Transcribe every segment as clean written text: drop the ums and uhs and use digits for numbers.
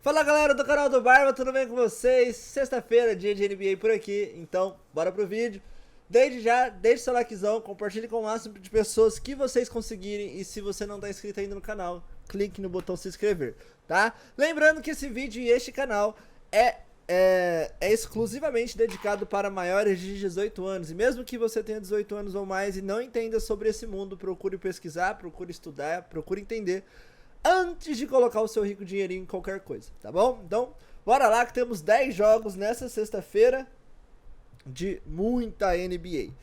Fala galera do canal do Barba, tudo bem com vocês? Sexta-feira, dia de NBA por aqui, então bora pro vídeo. Desde já, deixe seu likezão, compartilhe com o máximo de pessoas que vocês conseguirem. E se você não tá inscrito ainda no canal, clique no botão se inscrever, tá? Lembrando que esse vídeo e este canal é exclusivamente dedicado para maiores de 18 anos. E mesmo que você tenha 18 anos ou mais e não entenda sobre esse mundo, procure pesquisar, procure estudar, procure entender antes de colocar o seu rico dinheirinho em qualquer coisa, tá bom? Então, bora lá que temos 10 jogos nessa sexta-feira de muita NBA.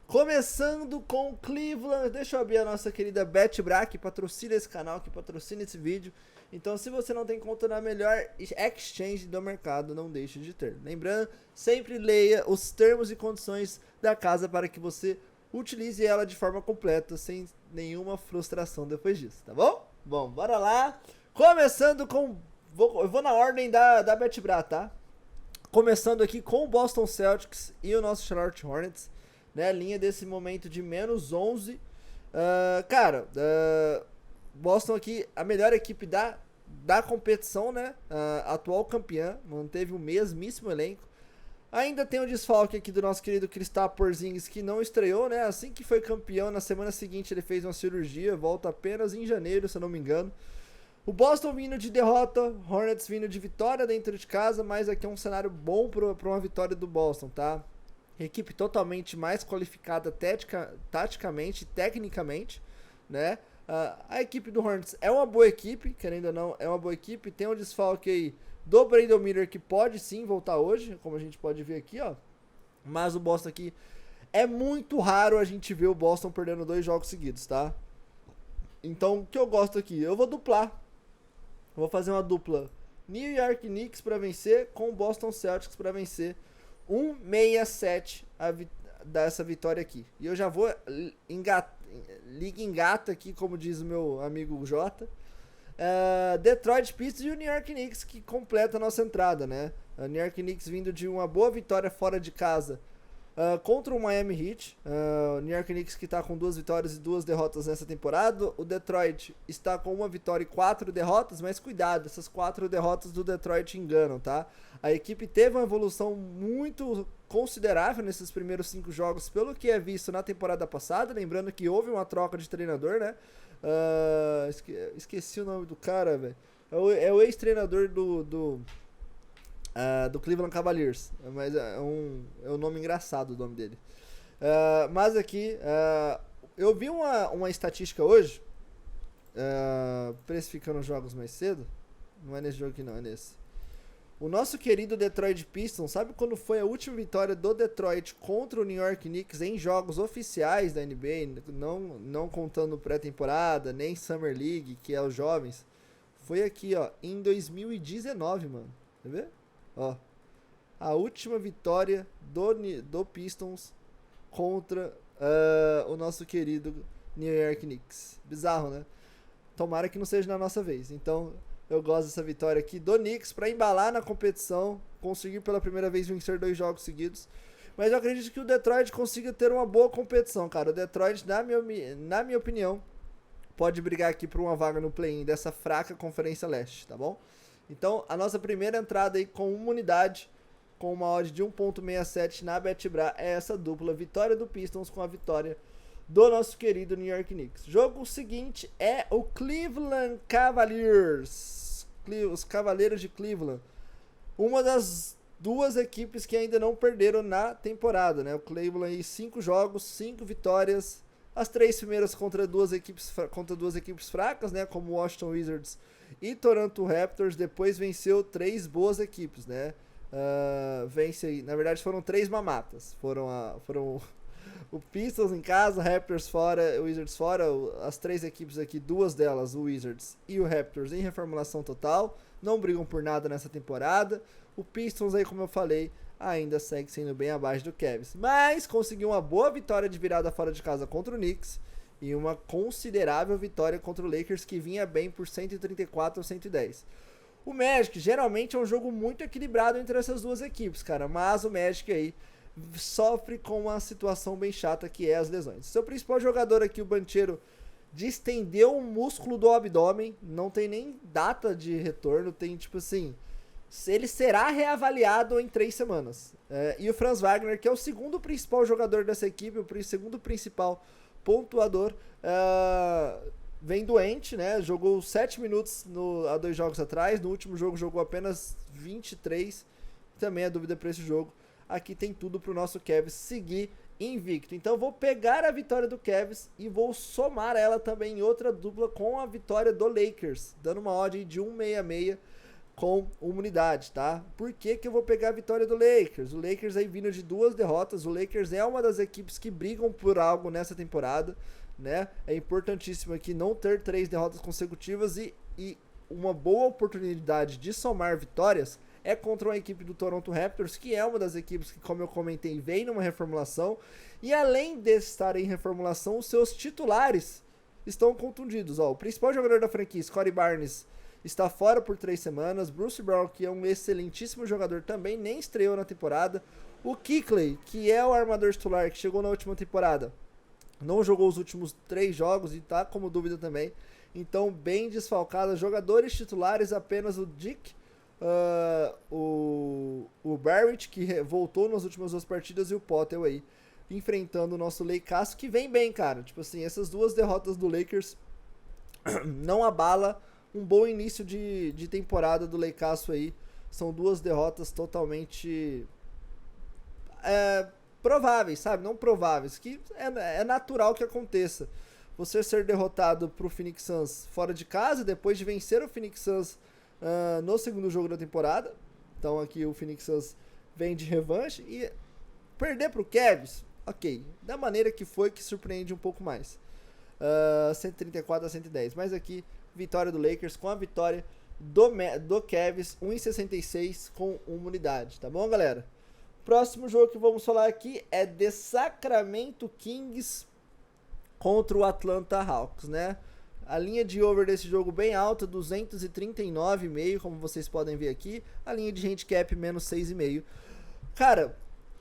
Começando com Cleveland, deixa eu abrir a nossa querida BetBra, que patrocina esse canal, que patrocina esse vídeo. Então, se você não tem conta na melhor exchange do mercado, não deixe de ter. Lembrando, sempre leia os termos e condições da casa para que você utilize ela de forma completa, sem nenhuma frustração depois disso, tá bom? Bom, bora lá. Começando com... Eu vou na ordem da BetBra, tá? Começando aqui com o Boston Celtics e o nosso Charlotte Hornets, né? Linha desse momento de menos 11. Boston aqui, a melhor equipe da competição, né? Atual campeã, manteve o mesmíssimo elenco. Ainda tem o desfalque aqui do nosso querido Kristaps Porzingis, que não estreou, né? Assim que foi campeão, na semana seguinte ele fez uma cirurgia, volta apenas em janeiro, se eu não me engano. O Boston vindo de derrota, Hornets vindo de vitória dentro de casa, mas aqui é um cenário bom para uma vitória do Boston, tá? Equipe totalmente mais qualificada taticamente e tecnicamente, né? A equipe do Hornets é uma boa equipe, querendo ou não, é uma boa equipe. Tem um desfalque aí do Brandon Miller, que pode sim voltar hoje, como a gente pode ver aqui, ó. Mas o Boston aqui, é muito raro a gente ver o Boston perdendo 2 jogos seguidos, tá? Então, o que eu gosto aqui? Eu vou duplar. Eu vou fazer uma dupla New York Knicks para vencer com o Boston Celtics para vencer 167 dessa vitória aqui. E eu já vou liga engata aqui, como diz o meu amigo Jota. Detroit Pistons e o New York Knicks, que completa a nossa entrada, né? O New York Knicks vindo de uma boa vitória fora de casa contra o Miami Heat. O New York Knicks que está com 2 vitórias e 2 derrotas nessa temporada. O Detroit está com 1 vitória e 4 derrotas, mas cuidado, essas 4 derrotas do Detroit enganam, tá? A equipe teve uma evolução muito considerável nesses primeiros 5 jogos, pelo que é visto na temporada passada. Lembrando que houve uma troca de treinador, né? Esqueci o nome do cara, velho. É o ex-treinador do Cleveland Cavaliers, mas é um nome engraçado o nome dele. Mas aqui, eu vi uma estatística hoje, precificando os jogos mais cedo. Não é nesse jogo aqui não, é nesse. O nosso querido Detroit Pistons, sabe quando foi a última vitória do Detroit contra o New York Knicks em jogos oficiais da NBA, não contando pré-temporada, nem Summer League, que é os jovens? Foi aqui, ó, em 2019, mano. Quer ver? Ó, a última vitória do Pistons contra o nosso querido New York Knicks. Bizarro, né? Tomara que não seja na nossa vez. Então, eu gosto dessa vitória aqui do Knicks para embalar na competição, conseguir pela primeira vez vencer 2 jogos seguidos. Mas eu acredito que o Detroit consiga ter uma boa competição, cara. O Detroit, na minha opinião, pode brigar aqui por uma vaga no play-in dessa fraca Conferência Leste, tá bom? Então, a nossa primeira entrada aí com uma unidade, com uma odd de 1.67 na BetBra, é essa dupla, vitória do Pistons com a vitória do nosso querido New York Knicks. Jogo seguinte é o Cleveland Cavaliers, os Cavaleiros de Cleveland. Uma das 2 equipes que ainda não perderam na temporada, né? O Cleveland aí 5 jogos, 5 vitórias, as 3 primeiras contra 2 equipes fracas, né? Como Washington Wizards e Toronto Raptors. Depois venceu 3 boas equipes, né? Vence aí, na verdade foram 3 mamatas. Foram o Pistons em casa, Raptors fora, Wizards fora. As 3 equipes aqui, 2 delas, o Wizards e o Raptors, em reformulação total, não brigam por nada nessa temporada. O Pistons aí, como eu falei, ainda segue sendo bem abaixo do Cavs, mas conseguiu uma boa vitória de virada fora de casa contra o Knicks e uma considerável vitória contra o Lakers, que vinha bem por 134 a 110. O Magic geralmente é um jogo muito equilibrado entre essas 2 equipes, cara, mas o Magic aí sofre com uma situação bem chata, que é as lesões. Seu principal jogador aqui, o Banchero, distender o músculo do abdômen, não tem nem data de retorno, tem tipo assim, ele será reavaliado em 3 semanas. E o Franz Wagner, que é o segundo principal jogador dessa equipe, o segundo principal pontuador, vem doente, né? Jogou 7 minutos há 2 jogos atrás, no último jogo jogou apenas 23, também é dúvida para esse jogo. Aqui tem tudo pro nosso Cavs seguir invicto. Então vou pegar a vitória do Cavs e vou somar ela também em outra dupla com a vitória do Lakers, dando uma odd de 1,66 com uma unidade, tá? Por que que eu vou pegar a vitória do Lakers? O Lakers aí vindo de 2 derrotas, o Lakers é uma das equipes que brigam por algo nessa temporada, né? É importantíssimo aqui não ter 3 derrotas consecutivas e uma boa oportunidade de somar vitórias é contra uma equipe do Toronto Raptors, que é uma das equipes que, como eu comentei, vem numa reformulação, e além de estar em reformulação, os seus titulares estão contundidos. O principal jogador da franquia, Scottie Barnes, está fora por 3 semanas, Bruce Brown, que é um excelentíssimo jogador, também nem estreou na temporada, o Quickley, que é o armador titular, que chegou na última temporada, não jogou os últimos 3 jogos e está como dúvida também, então bem desfalcado. Jogadores titulares apenas o Dick, o Barrett, que voltou nas últimas 2 partidas, e o Potter aí, enfrentando o nosso Lakers, que vem bem, cara. Tipo assim, essas 2 derrotas do Lakers não abala um bom início de temporada do Lakers aí. São 2 derrotas totalmente prováveis, sabe? Não prováveis, que é natural que aconteça. Você ser derrotado pro Phoenix Suns fora de casa, depois de vencer o Phoenix Suns no segundo jogo da temporada. Então aqui o Phoenix Suns vem de revanche. E perder pro Cavs, ok, da maneira que foi, que surpreende um pouco mais. 134-110. Mas aqui, vitória do Lakers com a vitória do Cavs, 1,66 com uma unidade. Tá bom, galera? Próximo jogo que vamos falar aqui é de Sacramento Kings contra o Atlanta Hawks, né? A linha de over desse jogo bem alta, 239,5, como vocês podem ver aqui. A linha de handicap, menos 6,5. Cara,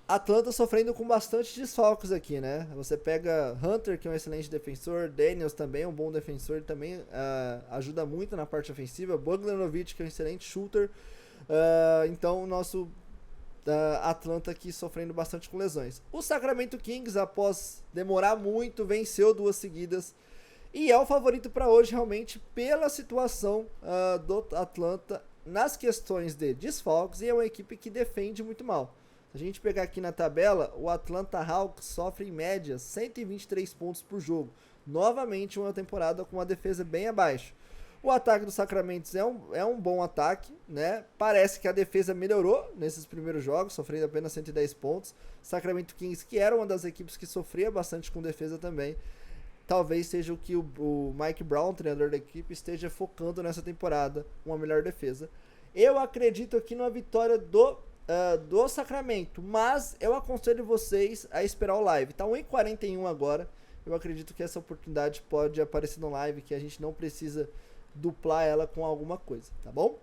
Atlanta sofrendo com bastante desfalques aqui, né? Você pega Hunter, que é um excelente defensor, Daniels também é um bom defensor, também ajuda muito na parte ofensiva, Bogdanovic, que é um excelente shooter. Então o nosso Atlanta aqui sofrendo bastante com lesões. O Sacramento Kings, após demorar muito, venceu 2 seguidas e é o favorito para hoje, realmente, pela situação do Atlanta nas questões de desfalques, e é uma equipe que defende muito mal. Se a gente pegar aqui na tabela, o Atlanta Hawks sofre em média 123 pontos por jogo. Novamente uma temporada com uma defesa bem abaixo. O ataque do Sacramento é um bom ataque, né? Parece que a defesa melhorou nesses primeiros jogos, sofrendo apenas 110 pontos. Sacramento Kings, que era uma das equipes que sofria bastante com defesa também. Talvez seja o que o Mike Brown, treinador da equipe, esteja focando nessa temporada, uma melhor defesa. Eu acredito aqui numa vitória do Sacramento, mas eu aconselho vocês a esperar o live. Tá 1,41 agora. Eu acredito que essa oportunidade pode aparecer no live, que a gente não precisa duplar ela com alguma coisa, tá bom?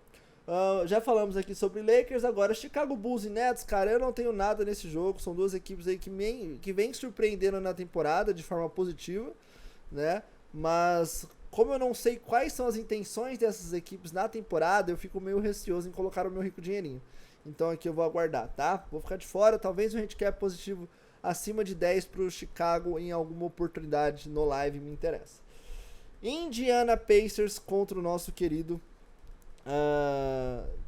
Já falamos aqui sobre Lakers, agora Chicago Bulls e Nets, cara, eu não tenho nada nesse jogo. São 2 equipes aí que vem surpreendendo na temporada de forma positiva, né? Mas como eu não sei quais são as intenções dessas equipes na temporada, eu fico meio receoso em colocar o meu rico dinheirinho. Então aqui eu vou aguardar, tá? Vou ficar de fora, talvez um handicap positivo acima de 10 pro Chicago em alguma oportunidade no live me interessa. Indiana Pacers contra o nosso querido...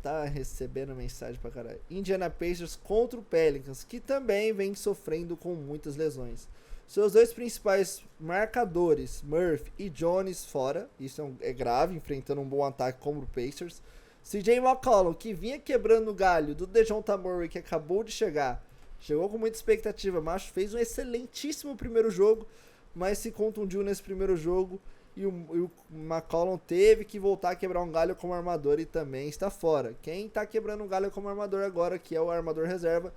tá recebendo mensagem pra caralho. Indiana Pacers contra o Pelicans, que também vem sofrendo com muitas lesões. Seus 2 principais marcadores, Murphy e Jones, fora. Isso é grave, enfrentando um bom ataque como o Pacers. CJ McCollum, que vinha quebrando o galho do DeJounte Murray, que acabou de chegar. Chegou com muita expectativa, mas fez um excelentíssimo primeiro jogo, mas se contundiu nesse primeiro jogo. E o McCollum teve que voltar a quebrar um galho como armador e também está fora. Quem está quebrando um galho como armador agora, que é o armador reserva,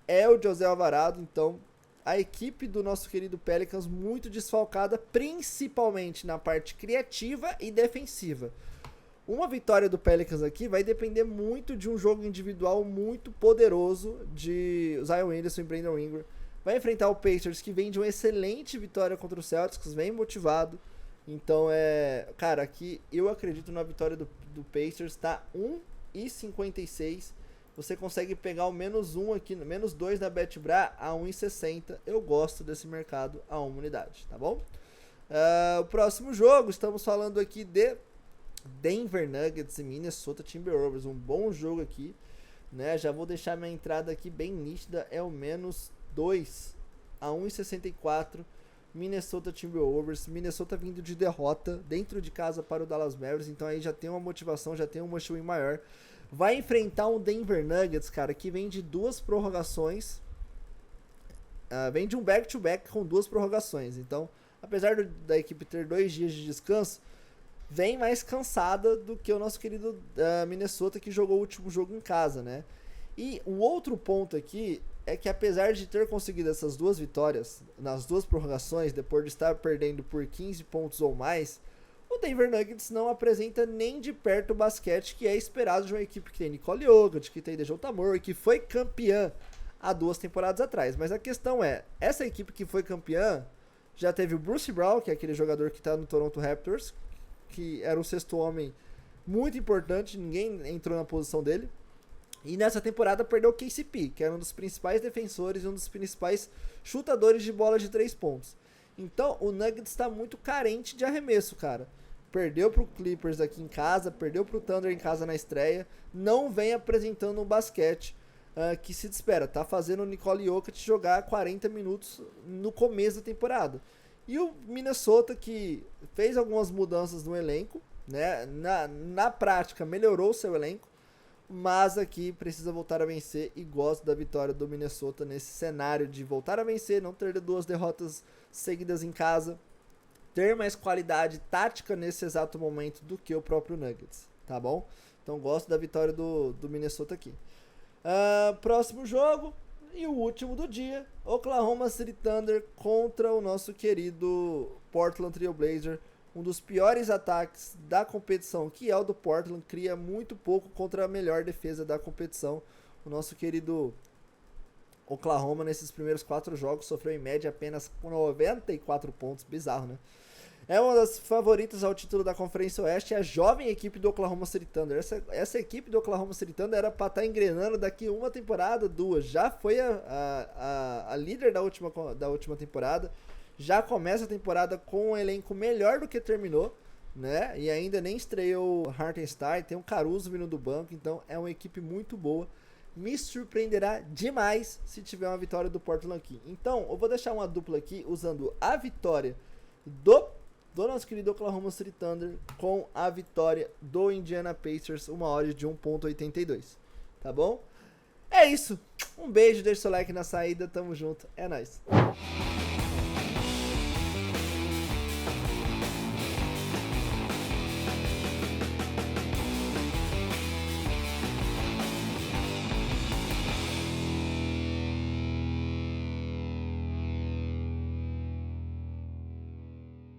é o José Alvarado. Então, a equipe do nosso querido Pelicans muito desfalcada, principalmente na parte criativa e defensiva. Uma vitória do Pelicans aqui vai depender muito de um jogo individual muito poderoso de Zion Williamson e Brandon Ingram. Vai enfrentar o Pacers, que vem de uma excelente vitória contra o Celtics, vem motivado. Então, cara, aqui eu acredito na vitória do Pacers, tá 1,56. Você consegue pegar o -1 aqui, -2 na BetBra a 1,60. Eu gosto desse mercado a 1 unidade, tá bom? O próximo jogo, estamos falando aqui de Denver Nuggets e Minnesota Timberwolves. Um bom jogo aqui, né? Já vou deixar minha entrada aqui bem nítida. É o -2 a 1,64. Minnesota Timberwolves. Minnesota vindo de derrota dentro de casa para o Dallas Mavericks. Então aí já tem uma motivação, já tem um must-win maior. Vai enfrentar um Denver Nuggets, cara, que vem de 2 prorrogações. Vem de um back-to-back com 2 prorrogações. Então, apesar da equipe ter 2 dias de descanso, vem mais cansada do que o nosso querido Minnesota, que jogou o último jogo em casa, né? E o outro ponto aqui é que, apesar de ter conseguido essas 2 vitórias nas 2 prorrogações, depois de estar perdendo por 15 pontos ou mais, o Denver Nuggets não apresenta nem de perto o basquete que é esperado de uma equipe que tem Nicole Jokic, que tem Dejounte Murray, que foi campeã há 2 temporadas atrás. Mas a questão é, essa equipe que foi campeã já teve o Bruce Brown, que é aquele jogador que está no Toronto Raptors, que era o 6º homem muito importante, ninguém entrou na posição dele. E nessa temporada perdeu o KCP, que era um dos principais defensores e um dos principais chutadores de bola de 3 pontos. Então o Nuggets está muito carente de arremesso, cara. Perdeu pro Clippers aqui em casa, perdeu pro Thunder em casa na estreia, não vem apresentando um basquete que se espera. Tá fazendo o Nicole Jokic jogar 40 minutos no começo da temporada. E o Minnesota, que fez algumas mudanças no elenco, né? Na prática melhorou o seu elenco, mas aqui precisa voltar a vencer e gosto da vitória do Minnesota nesse cenário de voltar a vencer, não ter 2 derrotas seguidas em casa, ter mais qualidade tática nesse exato momento do que o próprio Nuggets, tá bom? Então gosto da vitória do Minnesota aqui. Próximo jogo e o último do dia, Oklahoma City Thunder contra o nosso querido Portland Trail Blazers. Um dos piores ataques da competição, que é o do Portland, cria muito pouco contra a melhor defesa da competição. O nosso querido Oklahoma, nesses primeiros 4 jogos, sofreu em média apenas 94 pontos. Bizarro, né? É uma das favoritas ao título da Conferência Oeste, a jovem equipe do Oklahoma City Thunder. Essa equipe do Oklahoma City Thunder era para estar engrenando daqui uma temporada, 2. Já foi a líder da última temporada. Já começa a temporada com um elenco melhor do que terminou, né? E ainda nem estreou o Hartenstein, tem um Caruso vindo do banco, então é uma equipe muito boa. Me surpreenderá demais se tiver uma vitória do Portland aqui. Então, eu vou deixar uma dupla aqui usando a vitória do nosso querido Oklahoma City Thunder com a vitória do Indiana Pacers, uma odd de 1,82. Tá bom? É isso. Um beijo, deixa o seu like na saída, tamo junto, é nóis.